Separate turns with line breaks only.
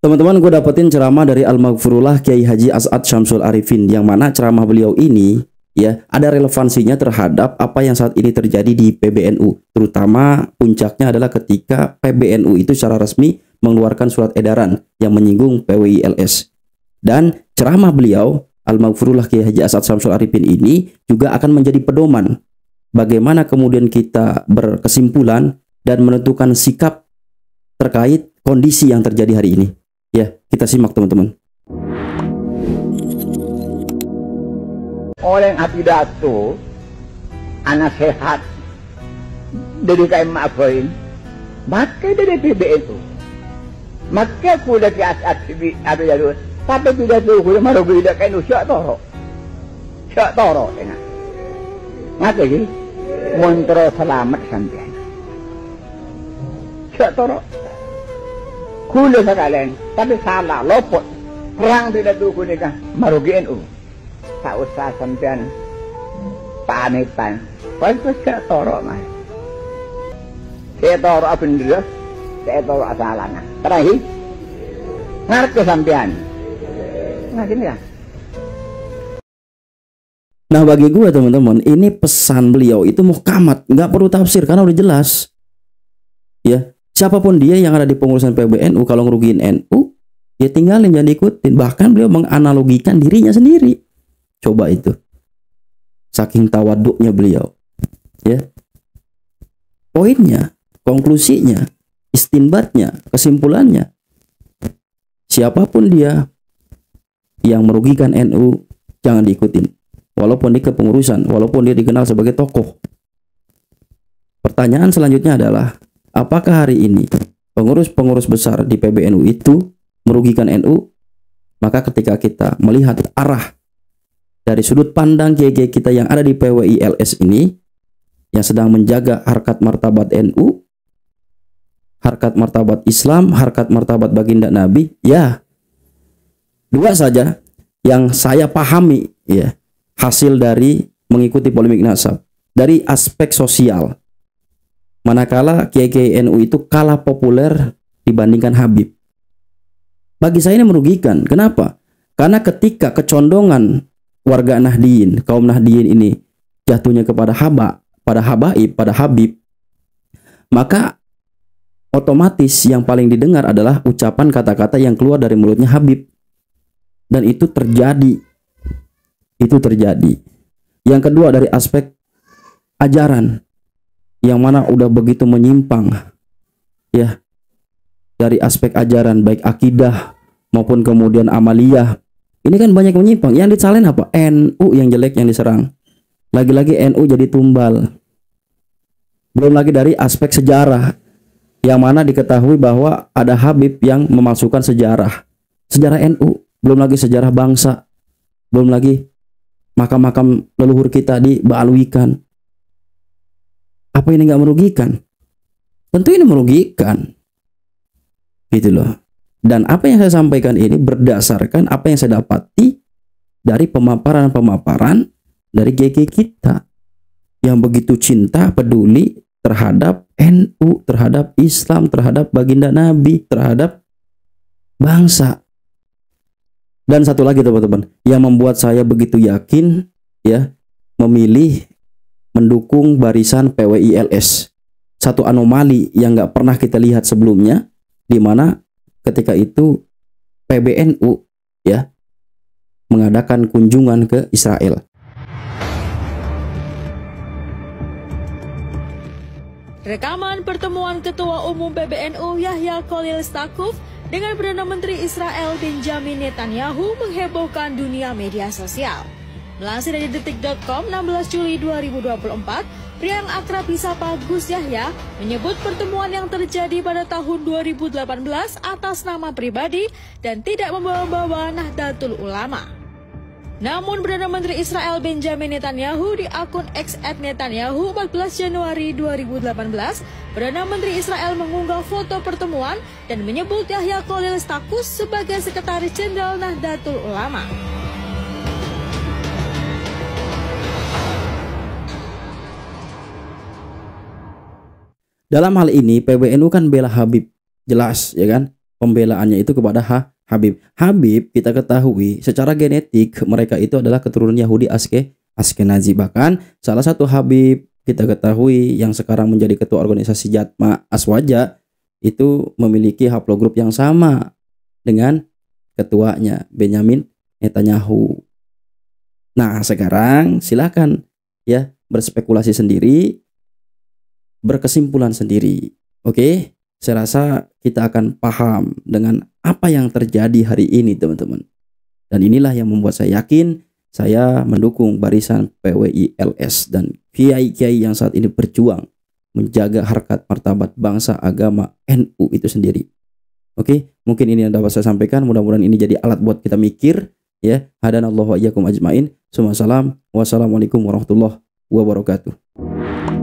Teman-teman, gue dapetin ceramah dari Al-Maghfurullah Kiai Haji As'ad Syamsul Arifin, yang mana ceramah beliau ini ya ada relevansinya terhadap apa yang saat ini terjadi di PBNU. Terutama puncaknya adalah ketika PBNU itu secara resmi mengeluarkan surat edaran yang menyinggung PWI-LS. Dan ceramah beliau Al-Maghfurullah Kiai Haji As'ad Syamsul Arifin ini juga akan menjadi pedoman bagaimana kemudian kita berkesimpulan dan menentukan sikap terkait kondisi yang terjadi hari ini. Ya, kita simak teman-teman.
Orang pidato anak sehat dari kayak maafain maka dari PBNU maka kuda ke asat ada jalur tapi pidato kuda maru kuda kayak syak toro tengah ngapa sih montro selamat sampai syak toro kuda sekalian tapi salah lopot perang tidak tuh kuda kan marugi NU tak usah sampean panitan pasti syak toro mah syak toro apa ndra syak toro asalana terakhir ngerti sampean nah gini ya.
Nah, bagi gue teman-teman, ini pesan beliau itu muhkamat, nggak perlu tafsir karena udah jelas. Ya, siapapun dia yang ada di pengurusan PBNU kalau ngerugiin NU, ya tinggalin, jangan diikutin. Bahkan beliau menganalogikan dirinya sendiri. Coba itu. Saking tawaduknya beliau. Ya. Poinnya, konklusinya, istinbatnya, kesimpulannya. Siapapun dia yang merugikan NU, jangan diikutin. Walaupun dia kepengurusan, walaupun dia dikenal sebagai tokoh. Pertanyaan selanjutnya adalah, apakah hari ini pengurus-pengurus besar di PBNU itu merugikan NU? Maka ketika kita melihat arah dari sudut pandang kiai-kiai kita yang ada di PWI-LS ini, yang sedang menjaga harkat martabat NU, harkat martabat Islam, harkat martabat baginda Nabi, ya dua saja yang saya pahami ya hasil dari mengikuti polemik nasab dari aspek sosial. Manakala kiai-kiai NU itu kalah populer dibandingkan Habib. Bagi saya ini merugikan. Kenapa? Karena ketika kecondongan warga Nahdliyin, kaum Nahdliyin ini jatuhnya kepada Habaib, pada Habib, maka otomatis yang paling didengar adalah ucapan kata-kata yang keluar dari mulutnya Habib. Dan itu terjadi. Itu terjadi. Yang kedua dari aspek ajaran yang mana udah begitu menyimpang ya, dari aspek ajaran baik akidah maupun kemudian amaliyah ini kan banyak menyimpang. Yang dicalin apa? NU yang jelek yang diserang. Lagi-lagi NU jadi tumbal. Belum lagi dari aspek sejarah yang mana diketahui bahwa ada Habib yang memasukkan sejarah NU, belum lagi sejarah bangsa, belum lagi makam-makam leluhur kita dibaaluikan. Apa ini nggak merugikan? Tentu ini merugikan. Gitu loh. Dan apa yang saya sampaikan ini berdasarkan apa yang saya dapati dari pemaparan-pemaparan dari GG kita yang begitu cinta, peduli terhadap NU, terhadap Islam, terhadap baginda Nabi, terhadap bangsa. Dan satu lagi teman-teman, yang membuat saya begitu yakin ya memilih mendukung barisan PWI-LS. Satu anomali yang nggak pernah kita lihat sebelumnya, di mana ketika itu PBNU ya mengadakan kunjungan ke Israel.
Rekaman pertemuan Ketua Umum PBNU Yahya Khalil Stakuf dengan Perdana Menteri Israel Benjamin Netanyahu menghebohkan dunia media sosial. Melansir dari detik.com 16 Juli 2024, pria yang akrab disapa Gus Yahya menyebut pertemuan yang terjadi pada tahun 2018 atas nama pribadi dan tidak membawa-bawa Nahdlatul Ulama. Namun Perdana Menteri Israel Benjamin Netanyahu di akun X @Netanyahu 14 Januari 2018, Perdana Menteri Israel mengunggah foto pertemuan dan menyebut Yahya Khalil Stakuf sebagai Sekretaris Jenderal Nahdlatul Ulama.
Dalam hal ini PBNU kan bela Habib, jelas ya kan? pembelaannya itu kepada Habib. Habib kita ketahui secara genetik mereka itu adalah keturunan Yahudi Askenazi. Bahkan salah satu Habib kita ketahui yang sekarang menjadi ketua organisasi Jatma Aswaja itu memiliki haplogrup yang sama dengan ketuanya Benyamin Netanyahu. Nah, sekarang silakan ya berspekulasi sendiri, berkesimpulan sendiri. Oke, saya rasa kita akan paham dengan apa yang terjadi hari ini, teman-teman. Dan inilah yang membuat saya yakin saya mendukung barisan PWI LS dan kiai-kiai yang saat ini berjuang menjaga harkat martabat bangsa agama NU itu sendiri. Oke, mungkin ini yang dapat saya sampaikan. Mudah-mudahan ini jadi alat buat kita mikir. Ya, hadanallahu wa iyyakum ajmain. Wassalamualaikum warahmatullahi wabarakatuh.